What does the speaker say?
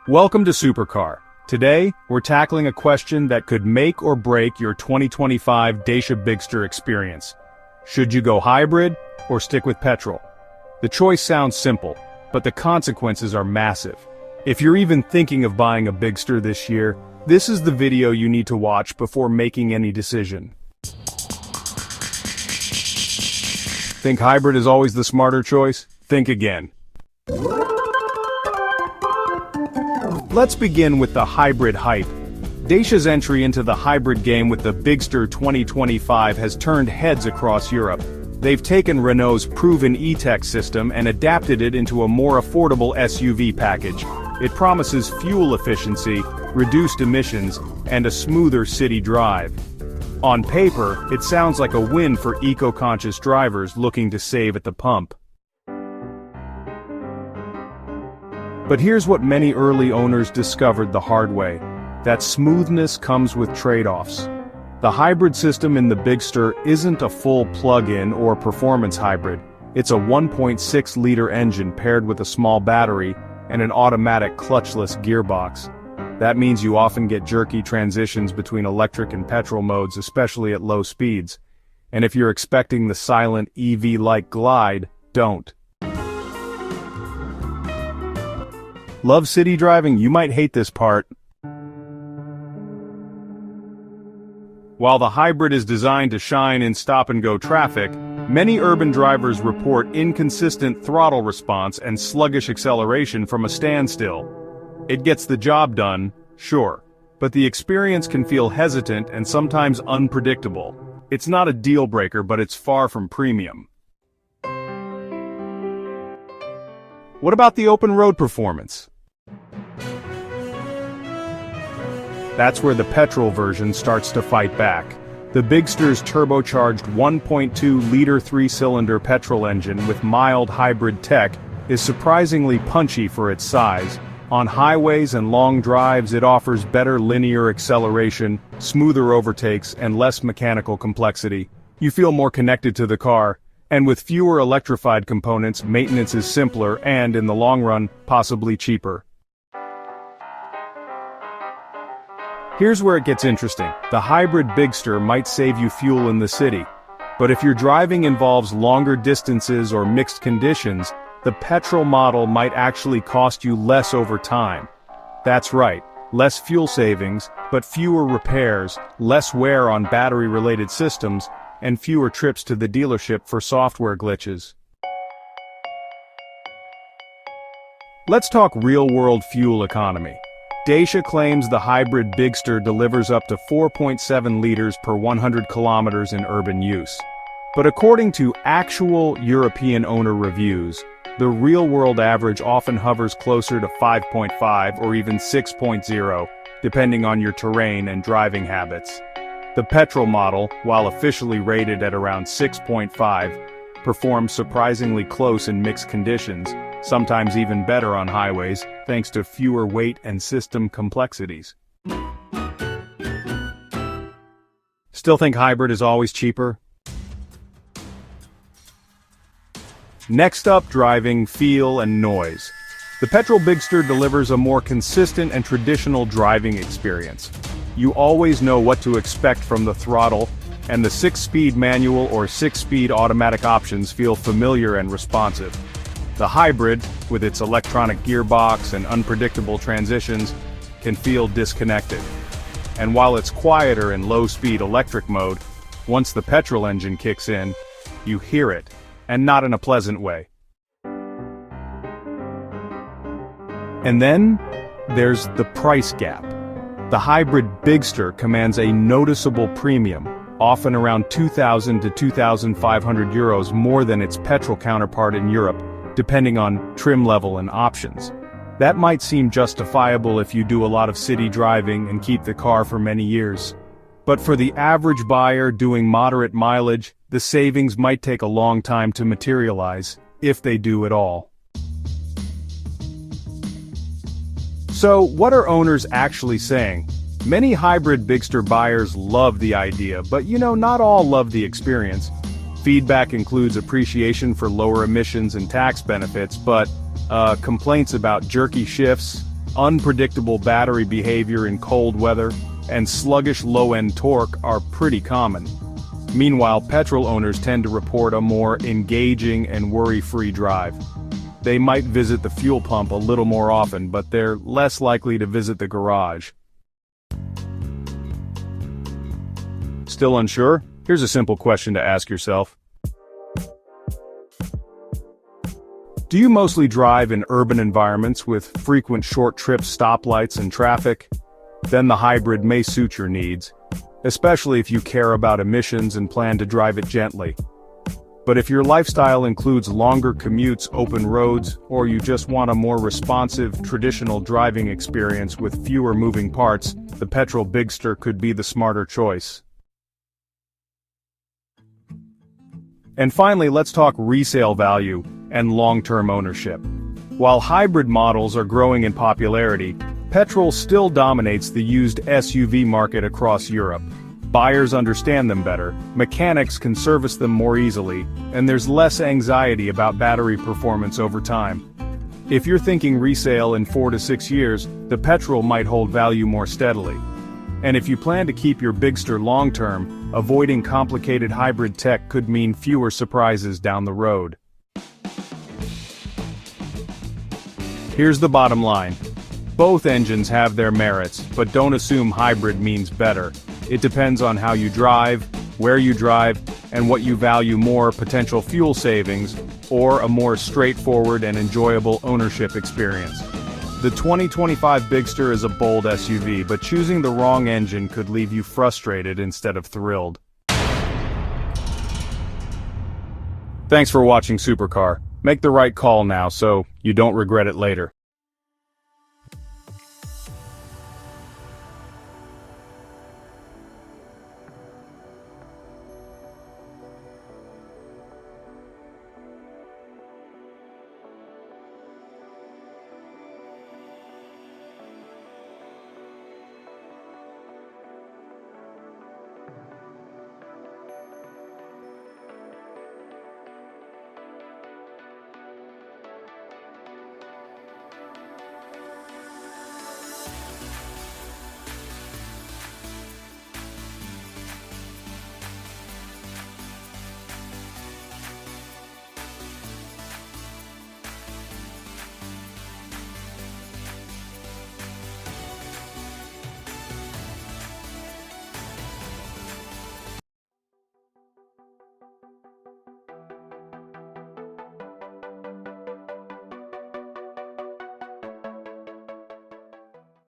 Welcome to Supercar. Today, we're tackling a question that could make or break your 2025 Dacia Bigster experience. Should you go hybrid, or stick with petrol? The choice sounds simple, but the consequences are massive. If you're even thinking of buying a Bigster this year, this is the video you need to watch before making any decision. Think hybrid is always the smarter choice? Think again. Let's begin with the hybrid hype. Dacia's entry into the hybrid game with the Bigster 2025 has turned heads across Europe. They've taken Renault's proven e-tech system and adapted it into a more affordable SUV package. It promises fuel efficiency, reduced emissions, and a smoother city drive. On paper, it sounds like a win for eco-conscious drivers looking to save at the pump. But here's what many early owners discovered the hard way: that smoothness comes with trade-offs. The hybrid system in the Bigster isn't a full plug-in or performance hybrid. It's a 1.6-liter engine paired with a small battery and an automatic clutchless gearbox. That means you often get jerky transitions between electric and petrol modes, especially at low speeds. And if you're expecting the silent EV-like glide, don't. Love city driving? You might hate this part. While the hybrid is designed to shine in stop-and-go traffic, many urban drivers report inconsistent throttle response and sluggish acceleration from a standstill. It gets the job done, sure, but the experience can feel hesitant and sometimes unpredictable. It's not a deal-breaker, but it's far from premium. What about the open road performance? That's where the petrol version starts to fight back. The Bigster's turbocharged 1.2-liter 3-cylinder petrol engine with mild hybrid tech is surprisingly punchy for its size. On highways and long drives, it offers better linear acceleration, smoother overtakes, and less mechanical complexity. You feel more connected to the car, and with fewer electrified components, maintenance is simpler and, in the long run, possibly cheaper. Here's where it gets interesting. The hybrid Bigster might save you fuel in the city, but if your driving involves longer distances or mixed conditions, the petrol model might actually cost you less over time. That's right, less fuel savings, but fewer repairs, less wear on battery-related systems, and fewer trips to the dealership for software glitches. Let's talk real-world fuel economy. Dacia claims the hybrid Bigster delivers up to 4.7 liters per 100 kilometers in urban use. But according to actual European owner reviews, the real-world average often hovers closer to 5.5 or even 6.0, depending on your terrain and driving habits. The petrol model, while officially rated at around 6.5, performs surprisingly close in mixed conditions, sometimes even better on highways, thanks to fewer weight and system complexities. Still think hybrid is always cheaper? Next up, driving, feel, and noise. The petrol Bigster delivers a more consistent and traditional driving experience. You always know what to expect from the throttle, and the 6-speed manual or 6-speed automatic options feel familiar and responsive. The hybrid, with its electronic gearbox and unpredictable transitions, can feel disconnected. And while it's quieter in low-speed electric mode, once the petrol engine kicks in, you hear it, and not in a pleasant way. And then, there's the price gap. The hybrid Bigster commands a noticeable premium, often around 2,000 to 2,500 euros more than its petrol counterpart in Europe, depending on trim level and options. That might seem justifiable if you do a lot of city driving and keep the car for many years. But for the average buyer doing moderate mileage, the savings might take a long time to materialize, if they do at all. So, what are owners actually saying? Many hybrid Bigster buyers love the idea, but not all love the experience. Feedback includes appreciation for lower emissions and tax benefits, but complaints about jerky shifts, Unpredictable battery behavior in cold weather and sluggish low-end torque are pretty common. Meanwhile, petrol owners tend to report a more engaging and worry-free drive. They might visit the fuel pump a little more often, but they're less likely to visit the garage. Still unsure? Here's a simple question to ask yourself. Do you mostly drive in urban environments with frequent short trips, stoplights, and traffic? Then the hybrid may suit your needs, especially if you care about emissions and plan to drive it gently. But if your lifestyle includes longer commutes, open roads, or you just want a more responsive, traditional driving experience with fewer moving parts, the Petrol Bigster could be the smarter choice. And finally, let's talk resale value and long-term ownership. While hybrid models are growing in popularity, Petrol still dominates the used SUV market across Europe. Buyers understand them better, mechanics can service them more easily, and there's less anxiety about battery performance over time. If you're thinking resale in 4 to 6 years, the Petrol might hold value more steadily. And if you plan to keep your Bigster long-term, avoiding complicated hybrid tech could mean fewer surprises down the road. Here's the bottom line. Both engines have their merits, but don't assume hybrid means better. It depends on how you drive, where you drive, and what you value more: potential fuel savings, or a more straightforward and enjoyable ownership experience. The 2025 Bigster is a bold SUV, but choosing the wrong engine could leave you frustrated instead of thrilled. Thanks for watching Supercar. Make the right call now so you don't regret it later.